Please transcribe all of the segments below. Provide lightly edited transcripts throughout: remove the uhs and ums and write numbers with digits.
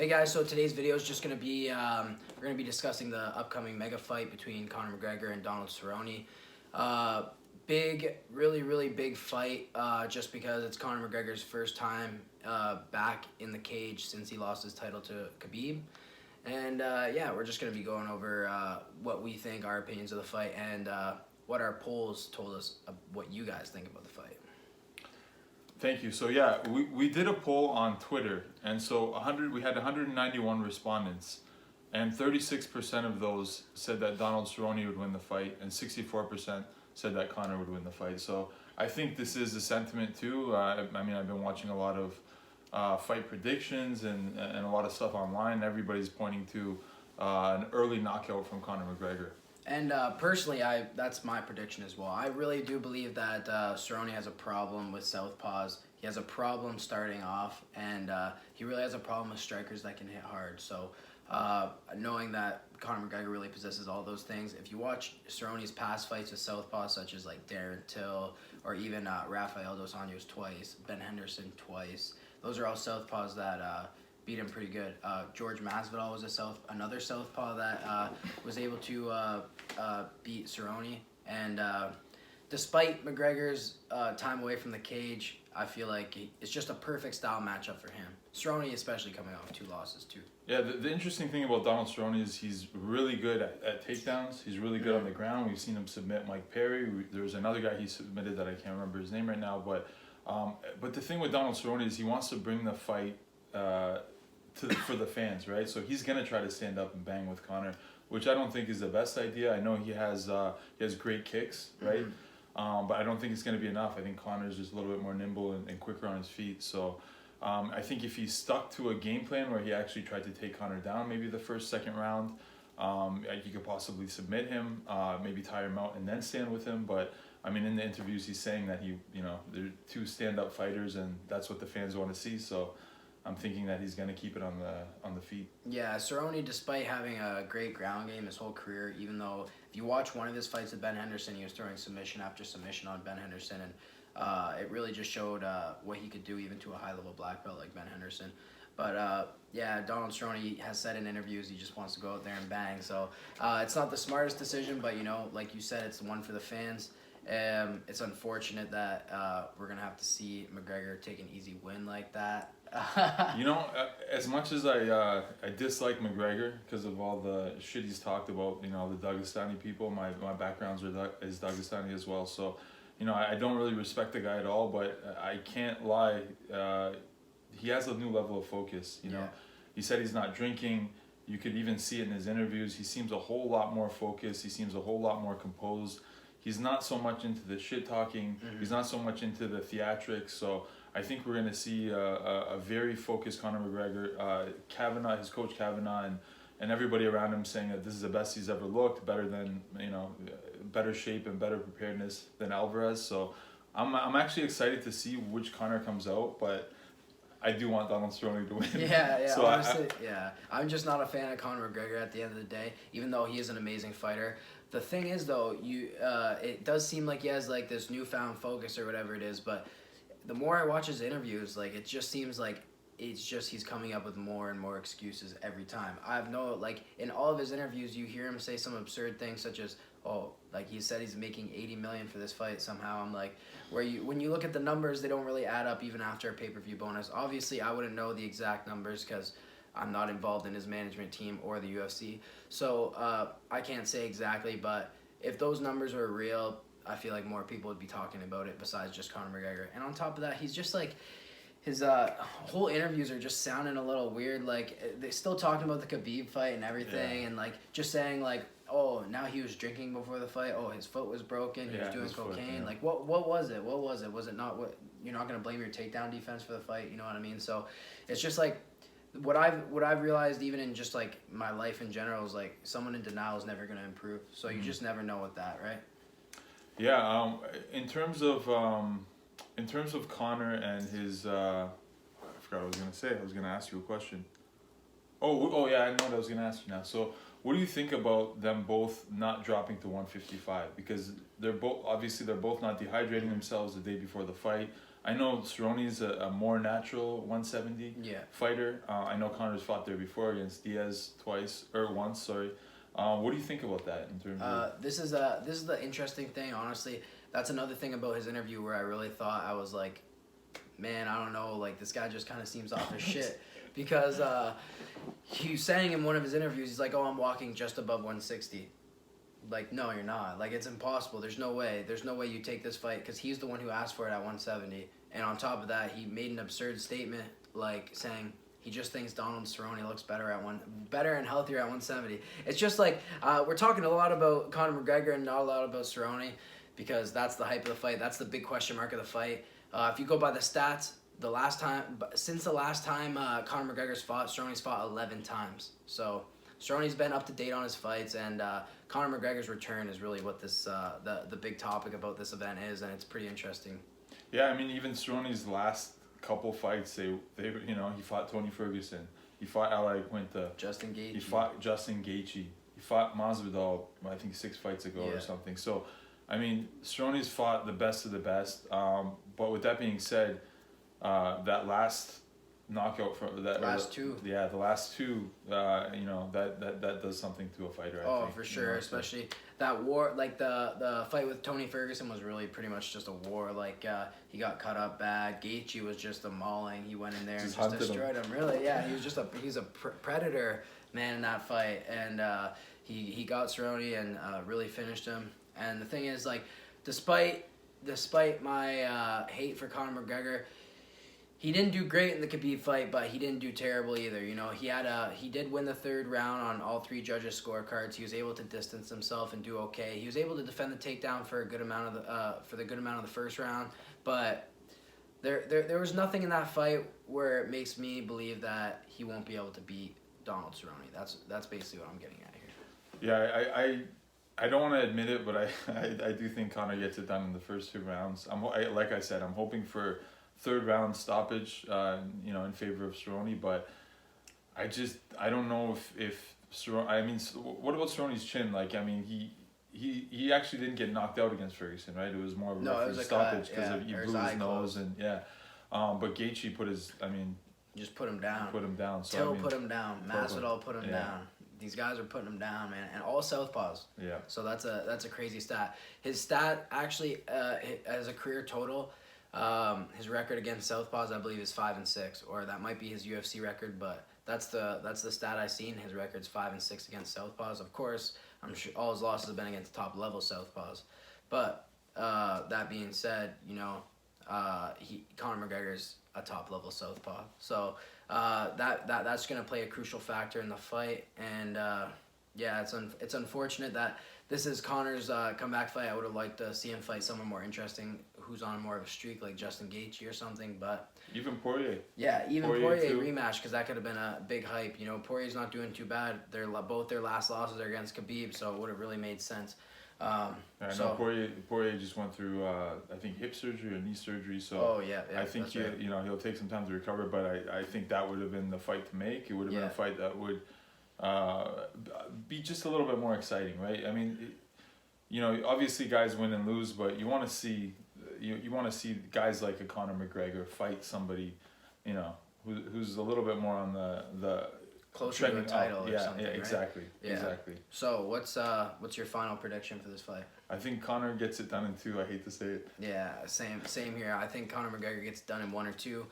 Hey guys, so today's video is just going to be, we're going to be discussing the upcoming mega fight between Conor McGregor and Donald Cerrone. Big, really big fight, just because it's Conor McGregor's first time back in the cage since he lost his title to Khabib. And yeah, we're just going to be going over what we think, our opinions of the fight, and what our polls told us what you guys think about the fight. Thank you. So yeah, we did a poll on Twitter, and so we had 191 respondents, and 36% of those said that Donald Cerrone would win the fight, and 64% said that Conor would win the fight. So I think this is the sentiment too. I mean, I've been watching a lot of fight predictions and a lot of stuff online. Everybody's pointing to an early knockout from Conor McGregor. And personally, that's my prediction as well. I really do believe that Cerrone has a problem with southpaws. He has a problem starting off, and he really has a problem with strikers that can hit hard. So knowing that Conor McGregor really possesses all those things, if you watch Cerrone's past fights with southpaws, such as like Darren Till or even Rafael dos Anjos twice, Ben Henderson twice, those are all southpaws that beat him pretty good. George Masvidal was another southpaw that was able to beat Cerrone. And despite McGregor's time away from the cage, I feel like it's just a perfect style matchup for him. Cerrone especially coming off 2 losses too. Yeah, the interesting thing about Donald Cerrone is he's really good at takedowns. He's really good on the ground. We've seen him submit Mike Perry. There was another guy he submitted that I can't remember his name right now. But the thing with Donald Cerrone is he wants to bring the fight for the fans, right? So he's gonna try to stand up and bang with Conor, which I don't think is the best idea. I know he has great kicks, right? But I don't think it's gonna be enough. I think Conor's just a little bit more nimble and quicker on his feet. So I think if he stuck to a game plan where he actually tried to take Conor down, maybe the first, second round, you could possibly submit him, maybe tire him out and then stand with him. But I mean, in the interviews, he's saying that they're 2 stand-up fighters, and that's what the fans want to see. So I'm thinking that he's going to keep it on the feet. Yeah, Cerrone, despite having a great ground game his whole career, even though if you watch one of his fights with Ben Henderson, he was throwing submission after submission on Ben Henderson, and it really just showed what he could do even to a high-level black belt like Ben Henderson. But yeah, Donald Cerrone has said in interviews he just wants to go out there and bang. So it's not the smartest decision, but like you said, it's the one for the fans. It's unfortunate that we're going to have to see McGregor take an easy win like that. As much as I dislike McGregor because of all the shit he's talked about, the Dagestani people, my background is Dagestani as well. So, I don't really respect the guy at all, but I can't lie. He has a new level of focus, Yeah. He said he's not drinking. You could even see it in his interviews. He seems a whole lot more focused. He seems a whole lot more composed. He's not so much into the shit talking. He's not so much into the theatrics. So I think we're going to see a very focused Conor McGregor. Kavanaugh, his coach Kavanaugh, and everybody around him saying that this is the best he's ever looked, better than, better shape and better preparedness than Alvarez. So I'm actually excited to see which Conor comes out, but I do want Donald Cerrone to win. Yeah, So honestly, I'm just not a fan of Conor McGregor at the end of the day, even though he is an amazing fighter. The thing is, though, it does seem like he has like this newfound focus or whatever it is, but the more I watch his interviews, like it just seems like he's coming up with more and more excuses every time. In all of his interviews, you hear him say some absurd things such as, like he said he's making $80 million for this fight somehow. I'm like, when you look at the numbers, they don't really add up even after a pay-per-view bonus. Obviously, I wouldn't know the exact numbers because I'm not involved in his management team or the UFC. So I can't say exactly, but if those numbers were real, I feel like more people would be talking about it besides just Conor McGregor. And on top of that, he's just like, his whole interviews are just sounding a little weird. Like, they're still talking about the Khabib fight and everything, and like just saying like, now he was drinking before the fight. His foot was broken. He was doing cocaine. Like, what was it? What was it? Was it not what? You're not gonna blame your takedown defense for the fight. You know what I mean? So it's just like what I've realized even in just like my life in general is like someone in denial is never gonna improve. So you just never know with that, right? Yeah. In terms of Conor and his, I forgot what I was gonna say. I was gonna ask you a question. Oh yeah, I know what I was gonna ask you now. So, what do you think about them both not dropping to 155? Because they're both not dehydrating themselves the day before the fight. I know Cerrone's a more natural 170 fighter. I know Connor's fought there before against Diaz once. Sorry. What do you think about that in terms of? This is the interesting thing. Honestly, that's another thing about his interview where I really thought I was like, man, I don't know, like this guy just kind of seems off his shit because he was saying in one of his interviews, he's like, oh, I'm walking just above 160. Like, no, you're not. Like, it's impossible. There's no way. There's no way you take this fight because he's the one who asked for it at 170. And on top of that, he made an absurd statement, like saying he just thinks Donald Cerrone looks better and healthier at 170. It's just like we're talking a lot about Conor McGregor and not a lot about Cerrone because that's the hype of the fight. That's the big question mark of the fight. If you go by the stats, since the last time Conor McGregor's fought, Cerrone's fought 11 times. So Cerrone's been up to date on his fights, and Conor McGregor's return is really what this the big topic about this event is, and it's pretty interesting. Yeah, I mean, even Cerrone's last couple fights, they you know, he fought Tony Ferguson, he fought Al Quinta, Justin Gaethje. He fought Justin Gaethje, he fought Masvidal, I think 6 fights ago or something. So, I mean, Cerrone's fought the best of the best. But with that being said, that last knockout from that the last two, you know, that does something to a fighter. I think, for sure, especially that war, like the fight with Tony Ferguson was really pretty much just a war. Like he got cut up bad. Gaethje was just a mauling. He went in there and just destroyed him. Really, yeah, he's a predator man in that fight, and he got Cerrone and really finished him. And the thing is, like, despite my hate for Conor McGregor, he didn't do great in the Khabib fight, but he didn't do terrible either. You know, he did win the 3rd round on all 3 judges' scorecards. He was able to distance himself and do okay. He was able to defend the takedown for a good amount of the good amount of the 1st round, but there was nothing in that fight where it makes me believe that he won't be able to beat Donald Cerrone. That's basically what I'm getting at here. Yeah, I don't want to admit it, but I do think Conor gets it done in the first 2 rounds. Like I said, I'm hoping for 3rd round stoppage, you know, in favor of Cerrone, but I don't know if Cerrone. I mean, what about Cerrone's chin? Like, I mean, he actually didn't get knocked out against Ferguson, right? It was more of a stoppage because he blew his nose and but Gaethje just put him down. So Till put him down. Masvidal put him down. These guys are putting him down, man, and all southpaws. Yeah. So that's a crazy stat. His stat actually, as a career total, his record against southpaws I believe is 5-6, or that might be his UFC record, but that's the stat I seen. His record's 5-6 against southpaws. Of course, I'm sure all his losses have been against top level southpaws, but that being said, you know, Conor McGregor's a top level southpaw, so that's gonna play a crucial factor in the fight, and it's unfortunate that this is Conor's comeback fight. I would have liked to see him fight someone more interesting, who's on more of a streak, like Justin Gaethje or something. But even Poirier. Yeah, even Poirier rematch, because that could have been a big hype. You know, Poirier's not doing too bad. Both their last losses are against Khabib, so it would have really made sense. I know Poirier just went through I think hip surgery or knee surgery, so I think he'll take some time to recover, but I think that would have been the fight to make. It would have been a fight that would be just a little bit more exciting, right? I mean, you know, obviously guys win and lose, but you want to see guys like a Conor McGregor fight somebody, you know, who's a little bit more on the closer to a title or something, right? Exactly. So what's your final prediction for this fight? I think Conor gets it done in 2. I hate to say it. Yeah, same here. I think Conor McGregor gets done in 1 or 2.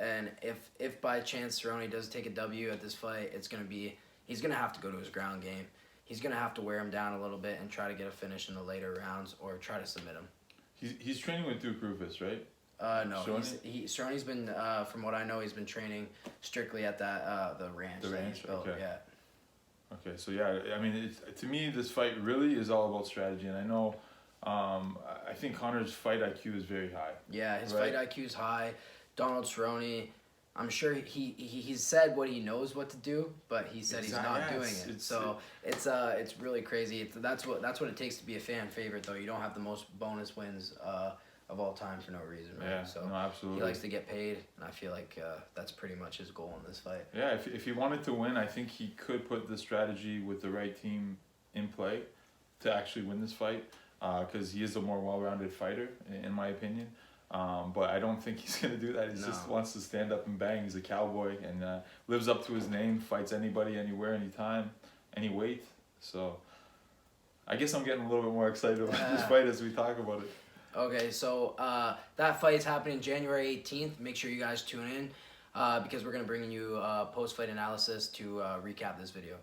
And if by chance Cerrone does take a W at this fight, he's gonna have to go to his ground game. He's gonna have to wear him down a little bit and try to get a finish in the later rounds or try to submit him. He's training with Duke Roufus, right? No, Cerrone's been, from what I know, he's been training strictly at the ranch. The ranch, okay. Yeah. Okay, so I mean, to me, this fight really is all about strategy, and I know, I think Conor's fight IQ is very high. Yeah, his fight IQ is high. Donald Cerrone, I'm sure he said what he knows what to do, but he said he's not doing it. So it's really crazy. That's what it takes to be a fan favorite, though. You don't have the most bonus wins of all time for no reason, right? Yeah, so no, absolutely. He likes to get paid, and I feel like that's pretty much his goal in this fight. Yeah, if he wanted to win, I think he could put the strategy with the right team in play to actually win this fight, because he is a more well-rounded fighter, in my opinion. But I don't think he's gonna do that. He just wants to stand up and bang. He's a cowboy and lives up to his name. Fights anybody, anywhere, anytime, any weight. So I guess I'm getting a little bit more excited about this fight as we talk about it. Okay, so that fight is happening January 18th. Make sure you guys tune in because we're gonna bring you post-fight analysis to recap this video.